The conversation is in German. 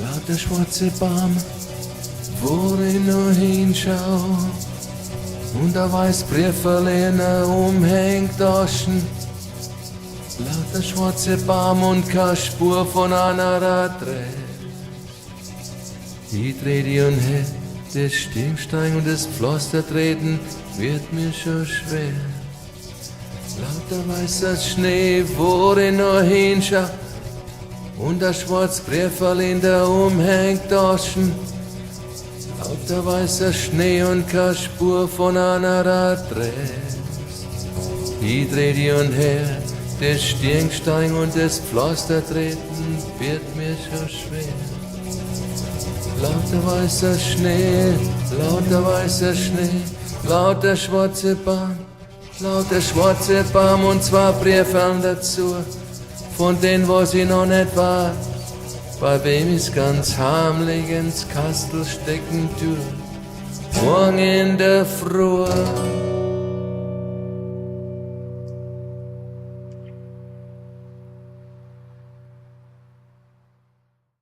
Lauter schwarze Baum, wo ich nur hinschau. Und ein weiß Brieferlehner umhängt Taschen. Lauter schwarze Baum und keine Spur von einer Adresse. Ich dreh die und hätt das Stinkstein und das Pflaster treten, wird mir schon schwer. Lauter weißer Schnee, wo ich noch hinschau. Und ein schwarz Brieferl in der umhängt Taschen. Lauter weißer Schnee und keine Spur von einer Adresse. Ich dreh die und her, das Stinkstein und das Pflaster treten, wird mir schon schwer. Lauter weißer Schnee, lauter schwarze Baum und zwei Briefeln dazu, von denen was ich noch nicht war, bei wem ich's ganz heimlich ins Kastel stecken tu. Morgen in der Früh